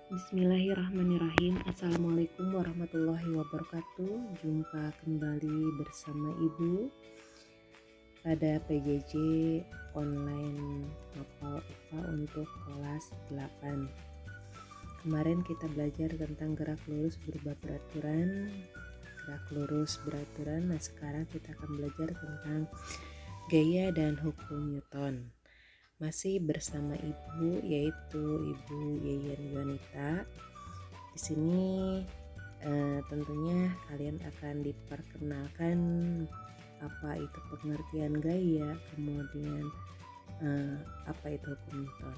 Bismillahirrahmanirrahim. Assalamualaikum warahmatullahi wabarakatuh. Jumpa kembali bersama Ibu pada PJJ online Mapal IPA untuk kelas 8. Kemarin kita belajar tentang gerak lurus berubah beraturan. Nah, sekarang kita akan belajar tentang gaya dan hukum Newton. Masih bersama Ibu, yaitu Ibu Yeyen Yonita. Di sini tentunya kalian akan diperkenalkan apa itu pengertian gaya, kemudian apa itu hukum Newton.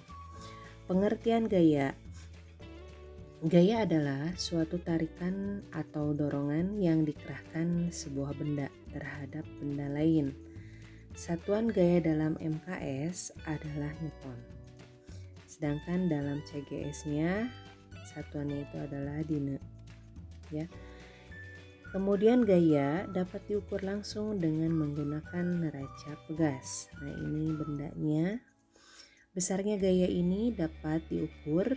Pengertian gaya. Gaya adalah suatu tarikan atau dorongan yang dikerahkan sebuah benda terhadap benda lain. Satuan gaya dalam MKS adalah Newton. Sedangkan dalam CGS-nya satuannya itu adalah Dine. Ya. Kemudian gaya dapat diukur langsung dengan menggunakan neraca pegas. Nah, ini bendanya. Besarnya gaya ini dapat diukur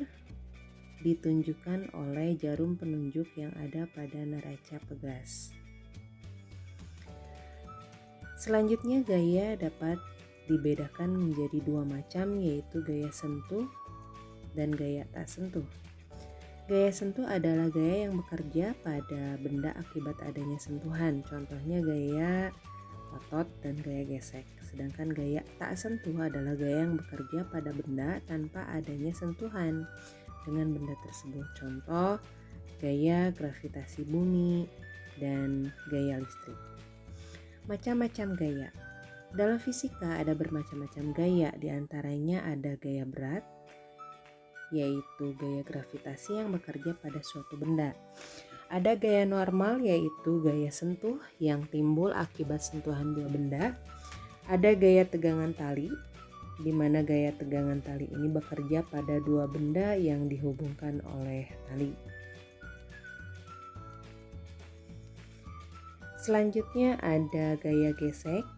ditunjukkan oleh jarum penunjuk yang ada pada neraca pegas. Selanjutnya gaya dapat dibedakan menjadi dua macam, yaitu gaya sentuh dan gaya tak sentuh. Gaya sentuh adalah gaya yang bekerja pada benda akibat adanya sentuhan, contohnya gaya otot dan gaya gesek. Sedangkan gaya tak sentuh adalah gaya yang bekerja pada benda tanpa adanya sentuhan dengan benda tersebut, contoh gaya gravitasi bumi dan gaya listrik. Macam-macam gaya. Dalam fisika ada bermacam-macam gaya, diantaranya ada gaya berat, yaitu gaya gravitasi yang bekerja pada suatu benda. Ada gaya normal, yaitu gaya sentuh yang timbul akibat sentuhan dua benda. Ada gaya tegangan tali, di mana gaya tegangan tali ini bekerja pada dua benda yang dihubungkan oleh tali. Selanjutnya ada gaya gesek.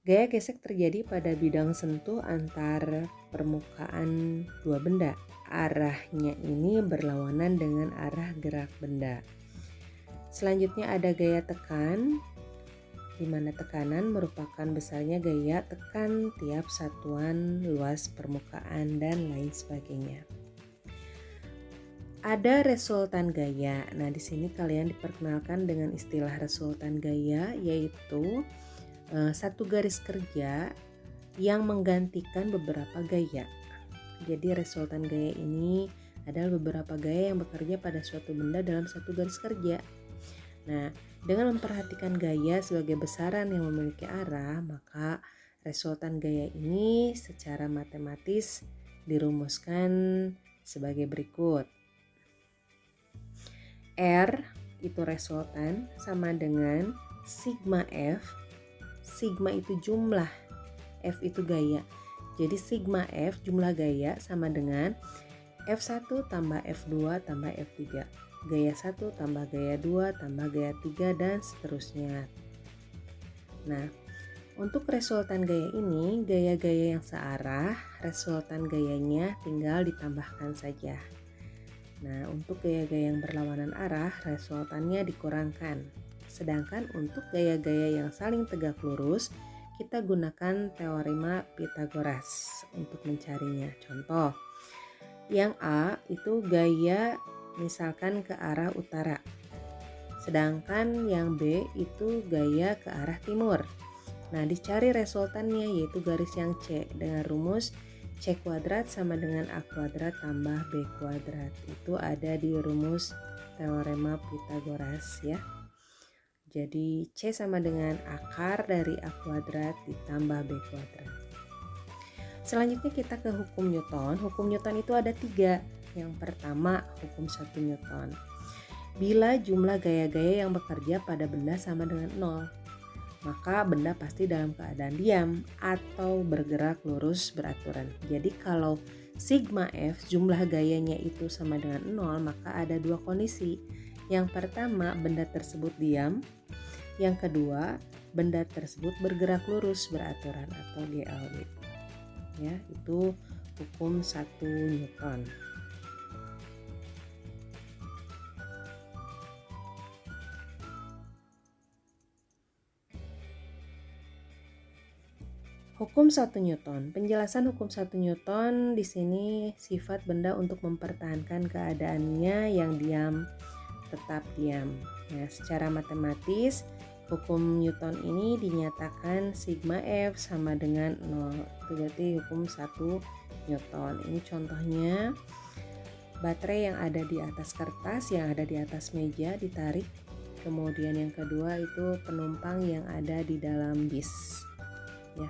Gaya gesek terjadi pada bidang sentuh antar permukaan dua benda. Arahnya ini berlawanan dengan arah gerak benda. Selanjutnya ada gaya tekan, di mana tekanan merupakan besarnya gaya tekan tiap satuan luas permukaan dan lain sebagainya. Ada resultan gaya. Nah, di sini kalian diperkenalkan dengan istilah resultan gaya, yaitu satu garis kerja yang menggantikan beberapa gaya. Jadi resultan gaya ini adalah beberapa gaya yang bekerja pada suatu benda dalam satu garis kerja. Nah, dengan memperhatikan gaya sebagai besaran yang memiliki arah, maka resultan gaya ini secara matematis dirumuskan sebagai berikut. R itu resultan sama dengan sigma F. Sigma itu jumlah, F itu gaya. Jadi sigma F jumlah gaya sama dengan F1 tambah F2 tambah F3. Gaya 1 tambah gaya 2 tambah gaya 3 dan seterusnya. Nah, untuk resultan gaya ini, gaya-gaya yang searah, resultan gayanya tinggal ditambahkan saja. Nah, untuk gaya-gaya yang berlawanan arah, resultannya dikurangkan. Sedangkan untuk gaya-gaya yang saling tegak lurus, kita gunakan teorema Pythagoras untuk mencarinya. Contoh, yang A itu gaya misalkan ke arah utara. Sedangkan yang B itu gaya ke arah timur. Nah, dicari resultannya yaitu garis yang C dengan rumus C kuadrat sama dengan A kuadrat tambah B kuadrat. Itu ada di rumus teorema Pythagoras ya. Jadi C sama dengan akar dari A kuadrat ditambah B kuadrat. Selanjutnya kita ke hukum Newton. Hukum Newton itu ada 3. Yang pertama, hukum 1 Newton. Bila jumlah gaya-gaya yang bekerja pada benda sama dengan 0, maka benda pasti dalam keadaan diam atau bergerak lurus beraturan. Jadi kalau sigma F jumlah gayanya itu sama dengan 0, maka ada dua kondisi. Yang pertama, benda tersebut diam. Yang kedua, benda tersebut bergerak lurus beraturan atau GLB. Ya, itu hukum 1 Newton. Hukum 1 Newton. Penjelasan hukum 1 Newton di sini sifat benda untuk mempertahankan keadaannya yang diam tetap diam. Nah, secara matematis hukum Newton ini dinyatakan sigma F sama dengan 0. Itu berarti hukum 1 Newton. Ini contohnya baterai yang ada di atas kertas, yang ada di atas meja ditarik. Kemudian yang kedua itu penumpang yang ada di dalam bis. Ya.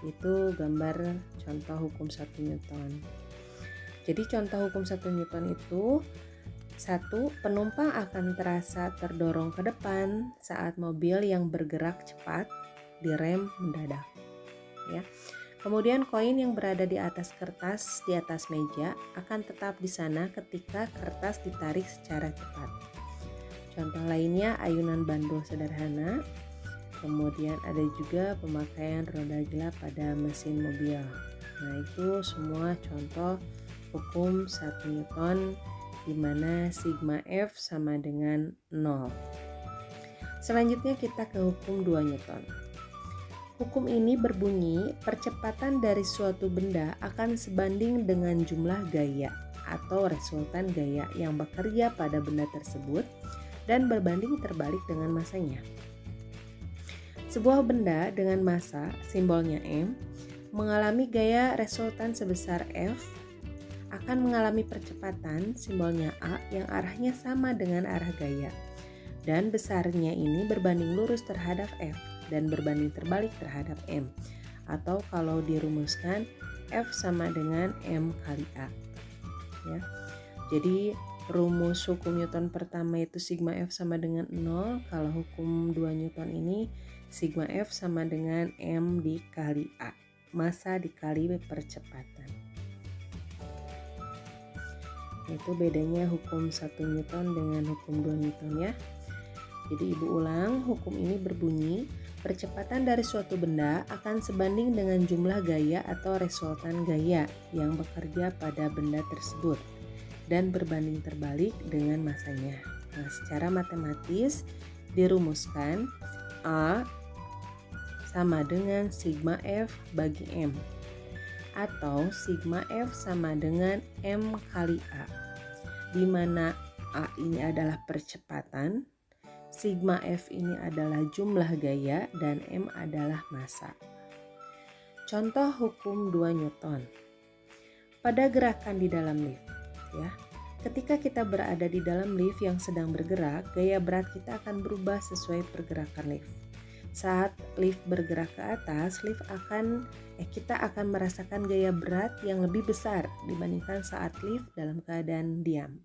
Itu gambar contoh hukum 1 Newton. Jadi contoh hukum 1 Newton itu 1. Penumpang akan terasa terdorong ke depan saat mobil yang bergerak cepat direm mendadak. Ya. Kemudian koin yang berada di atas kertas di atas meja akan tetap di sana ketika kertas ditarik secara cepat. Contoh lainnya ayunan bandul sederhana. Kemudian ada juga pemakaian roda gelap pada mesin mobil. Nah, itu semua contoh hukum 1 Newton di mana sigma F sama dengan 0. Selanjutnya kita ke hukum 2 Newton. Hukum ini berbunyi percepatan dari suatu benda akan sebanding dengan jumlah gaya atau resultan gaya yang bekerja pada benda tersebut dan berbanding terbalik dengan masanya. Sebuah benda dengan massa, simbolnya M, mengalami gaya resultan sebesar F, akan mengalami percepatan, simbolnya A, yang arahnya sama dengan arah gaya. Dan besarnya ini berbanding lurus terhadap F dan berbanding terbalik terhadap M. Atau kalau dirumuskan, F sama dengan M kali A. Ya. Jadi rumus hukum Newton pertama itu sigma F sama dengan 0. Kalau hukum 2 Newton ini sigma F sama dengan M dikali A, massa dikali percepatan. Itu bedanya hukum 1 Newton dengan hukum 2 Newton ya. Jadi ibu ulang, hukum ini berbunyi percepatan dari suatu benda akan sebanding dengan jumlah gaya atau resultan gaya yang bekerja pada benda tersebut dan berbanding terbalik dengan massanya. Nah, secara matematis dirumuskan A sama dengan sigma F bagi M, atau sigma F sama dengan M kali A, di mana A ini adalah percepatan, sigma F ini adalah jumlah gaya, dan M adalah massa. Contoh hukum 2 Newton. Pada gerakan di dalam lift, ya. Ketika kita berada di dalam lift yang sedang bergerak, gaya berat kita akan berubah sesuai pergerakan lift. Saat lift bergerak ke atas, kita akan merasakan gaya berat yang lebih besar dibandingkan saat lift dalam keadaan diam.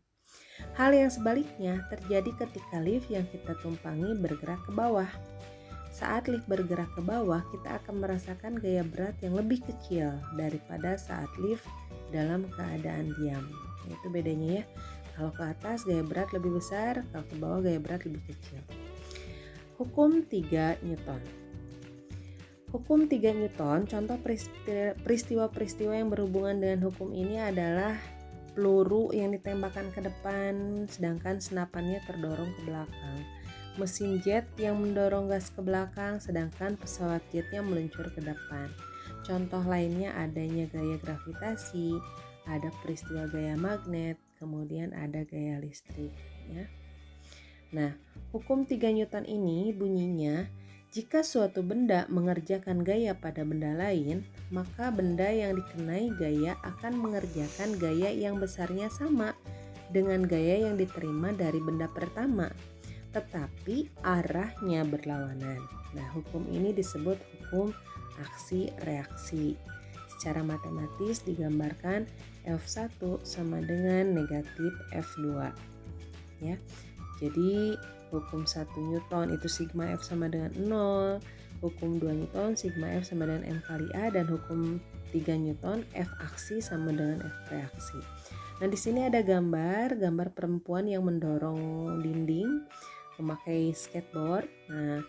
Hal yang sebaliknya terjadi ketika lift yang kita tumpangi bergerak ke bawah. Saat lift bergerak ke bawah, kita akan merasakan gaya berat yang lebih kecil daripada saat lift dalam keadaan diam. Itu bedanya ya. Kalau ke atas gaya berat lebih besar, kalau ke bawah gaya berat lebih kecil. Hukum 3 Newton. Hukum 3 Newton, contoh peristiwa-peristiwa yang berhubungan dengan hukum ini adalah peluru yang ditembakkan ke depan sedangkan senapannya terdorong ke belakang. Mesin jet yang mendorong gas ke belakang sedangkan pesawat jetnya meluncur ke depan. Contoh lainnya adanya gaya gravitasi, ada peristiwa gaya magnet, kemudian ada gaya listrik ya. Nah, hukum 3 Newton ini bunyinya, jika suatu benda mengerjakan gaya pada benda lain, maka benda yang dikenai gaya akan mengerjakan gaya yang besarnya sama dengan gaya yang diterima dari benda pertama, tetapi arahnya berlawanan. Nah, hukum ini disebut hukum aksi-reaksi. Secara matematis digambarkan F1 sama dengan negatif F2. Ya. Jadi hukum 1 Newton itu sigma F sama dengan 0, hukum 2 Newton sigma F sama dengan M kali A, dan hukum 3 Newton F aksi sama dengan F reaksi. Nah, di sini ada gambar perempuan yang mendorong dinding memakai skateboard. Nah,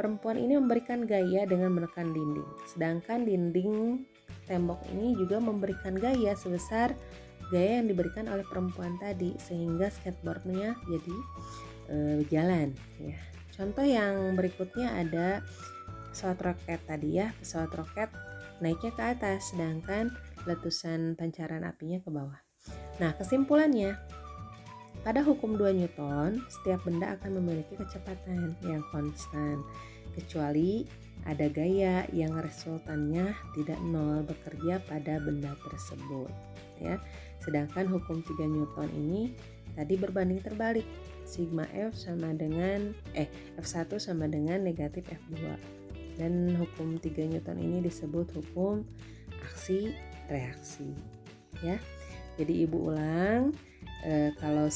perempuan ini memberikan gaya dengan menekan dinding, sedangkan dinding tembok ini juga memberikan gaya sebesar gaya yang diberikan oleh perempuan tadi, sehingga skateboardnya jadi jalan ya. Contoh yang berikutnya ada pesawat roket tadi ya, pesawat roket naiknya ke atas sedangkan letusan pancaran apinya ke bawah. Nah, kesimpulannya, pada hukum 2 Newton, setiap benda akan memiliki kecepatan yang konstan, kecuali ada gaya yang resultannya tidak nol bekerja pada benda tersebut. Ya, sedangkan hukum 3 Newton ini tadi berbanding terbalik. Sigma F sama dengan F1 sama dengan negatif F2. Dan hukum 3 Newton ini disebut hukum aksi reaksi. Ya. Jadi Ibu ulang. Kalau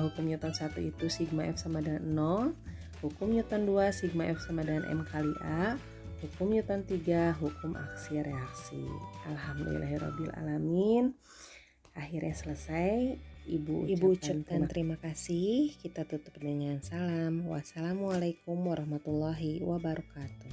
hukum Newton 1 itu sigma F sama dengan 0, hukum Newton 2 sigma F sama dengan M kali A, hukum Newton 3 hukum aksi reaksi. Alhamdulillahirabbil alamin. Akhirnya selesai. Ibu ucapkan terima kasih. Kita tutup dengan salam. Wassalamualaikum warahmatullahi wabarakatuh.